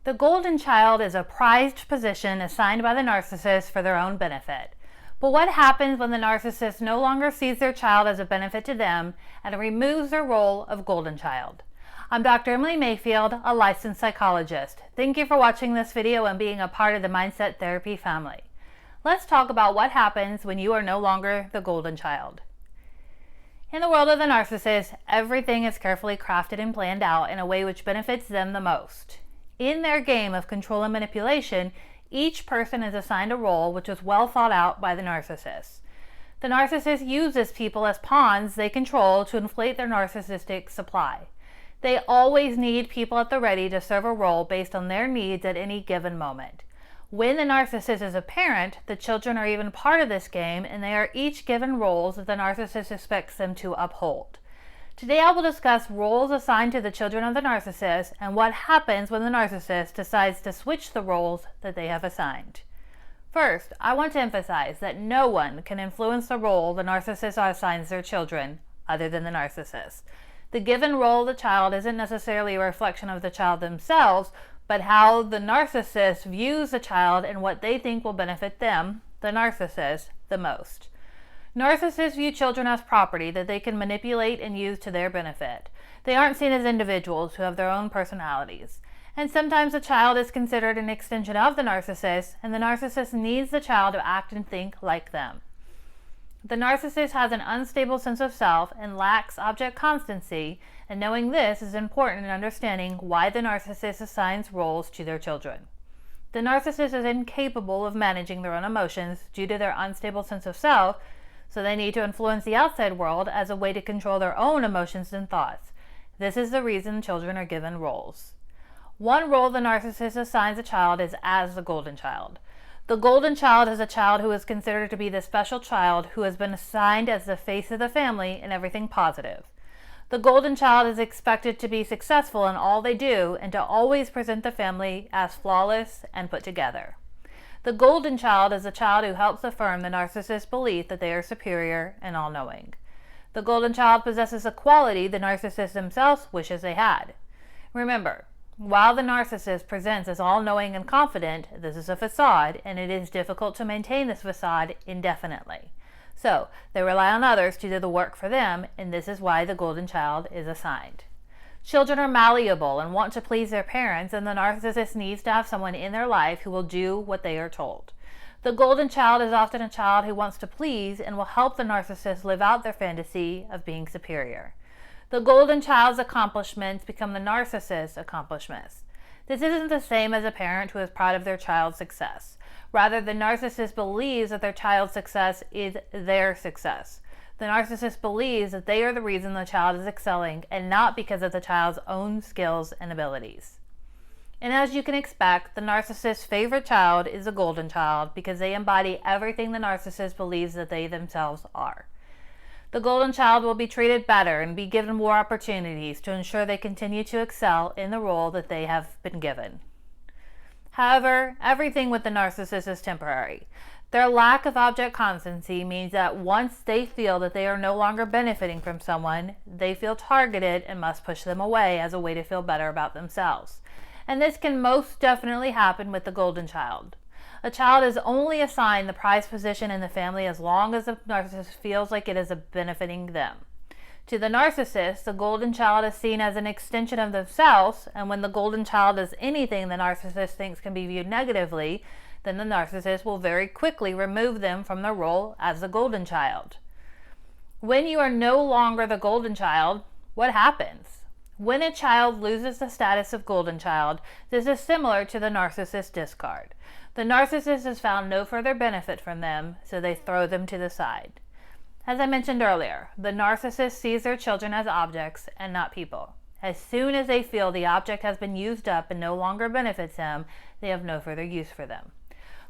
The golden child is a prized position assigned by the narcissist for their own benefit. But what happens when the narcissist no longer sees their child as a benefit to them and removes their role of golden child? I'm Dr. Emily Mayfield, a licensed psychologist. Thank you for watching this video and being a part of the Mindset Therapy family. Let's talk about what happens when you are no longer the golden child. In the world of the narcissist, everything is carefully crafted and planned out in a way which benefits them the most. In their game of control and manipulation, each person is assigned a role which is well thought out by the narcissist. The narcissist uses people as pawns they control to inflate their narcissistic supply. They always need people at the ready to serve a role based on their needs at any given moment. When the narcissist is a parent, the children are even part of this game, and they are each given roles that the narcissist expects them to uphold. Today I will discuss roles assigned to the children of the narcissist and what happens when the narcissist decides to switch the roles that they have assigned. First, I want to emphasize that no one can influence the role the narcissist assigns their children other than the narcissist. The given role of the child isn't necessarily a reflection of the child themselves, but how the narcissist views the child and what they think will benefit them, the narcissist, the most. Narcissists view children as property that they can manipulate and use to their benefit. They aren't seen as individuals who have their own personalities. And sometimes the child is considered an extension of the narcissist, and the narcissist needs the child to act and think like them. The narcissist has an unstable sense of self and lacks object constancy, and knowing this is important in understanding why the narcissist assigns roles to their children. The narcissist is incapable of managing their own emotions due to their unstable sense of self, so they need to influence the outside world as a way to control their own emotions and thoughts. This is the reason children are given roles. One role the narcissist assigns a child is as the golden child. The golden child is a child who is considered to be the special child who has been assigned as the face of the family and everything positive. The golden child is expected to be successful in all they do and to always present the family as flawless and put together. The golden child is a child who helps affirm the narcissist's belief that they are superior and all-knowing. The golden child possesses a quality the narcissist themselves wishes they had. Remember, while the narcissist presents as all-knowing and confident, this is a facade, and it is difficult to maintain this facade indefinitely. So, they rely on others to do the work for them, and this is why the golden child is assigned. Children are malleable and want to please their parents, and the narcissist needs to have someone in their life who will do what they are told. The golden child is often a child who wants to please and will help the narcissist live out their fantasy of being superior. The golden child's accomplishments become the narcissist's accomplishments. This isn't the same as a parent who is proud of their child's success. Rather, the narcissist believes that their child's success is their success. The narcissist believes that they are the reason the child is excelling and not because of the child's own skills and abilities. And as you can expect, the narcissist's favorite child is the golden child because they embody everything the narcissist believes that they themselves are. The golden child will be treated better and be given more opportunities to ensure they continue to excel in the role that they have been given. However, everything with the narcissist is temporary. Their lack of object constancy means that once they feel that they are no longer benefiting from someone, they feel targeted and must push them away as a way to feel better about themselves. And this can most definitely happen with the golden child. A child is only assigned the prized position in the family as long as the narcissist feels like it is benefiting them. To the narcissist, the golden child is seen as an extension of themselves, and when the golden child does anything the narcissist thinks can be viewed negatively, then the narcissist will very quickly remove them from their role as the golden child. When you are no longer the golden child, what happens? When a child loses the status of golden child, this is similar to the narcissist discard. The narcissist has found no further benefit from them, so they throw them to the side. As I mentioned earlier, the narcissist sees their children as objects and not people. As soon as they feel the object has been used up and no longer benefits them, they have no further use for them.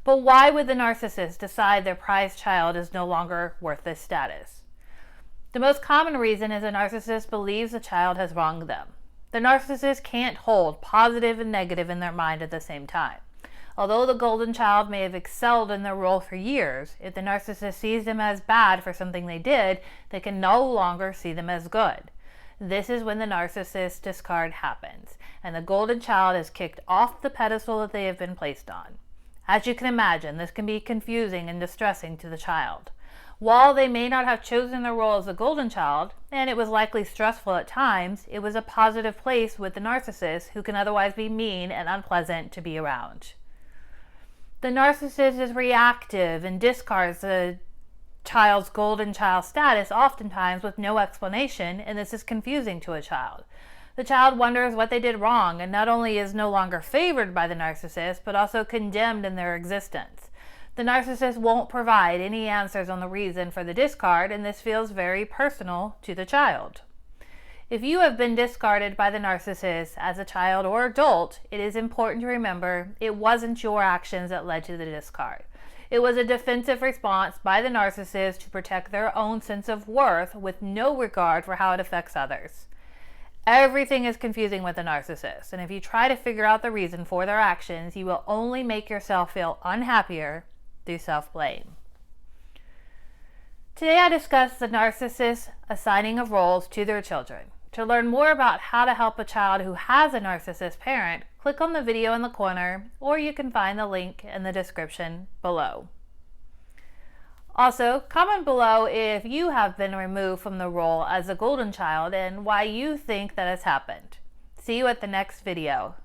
But why would the narcissist decide their prized child is no longer worth this status? The most common reason is the narcissist believes the child has wronged them. The narcissist can't hold positive and negative in their mind at the same time. Although the golden child may have excelled in their role for years, if the narcissist sees them as bad for something they did, they can no longer see them as good. This is when the narcissist discard happens, and the golden child is kicked off the pedestal that they have been placed on. As you can imagine, this can be confusing and distressing to the child. While they may not have chosen their role as the golden child, and it was likely stressful at times, it was a positive place with the narcissist, who can otherwise be mean and unpleasant to be around. The narcissist is reactive and discards the child's golden child status oftentimes with no explanation, and this is confusing to a child. The child wonders what they did wrong and not only is no longer favored by the narcissist, but also condemned in their existence. The narcissist won't provide any answers on the reason for the discard, and this feels very personal to the child. If you have been discarded by the narcissist as a child or adult, it is important to remember it wasn't your actions that led to the discard. It was a defensive response by the narcissist to protect their own sense of worth with no regard for how it affects others. Everything is confusing with a narcissist, and if you try to figure out the reason for their actions, you will only make yourself feel unhappier through self-blame. Today I discussed the narcissist's assigning of roles to their children. To learn more about how to help a child who has a narcissist parent, click on the video in the corner, or you can find the link in the description below. Also, comment below if you have been removed from the role as a golden child and why you think that has happened. See you at the next video.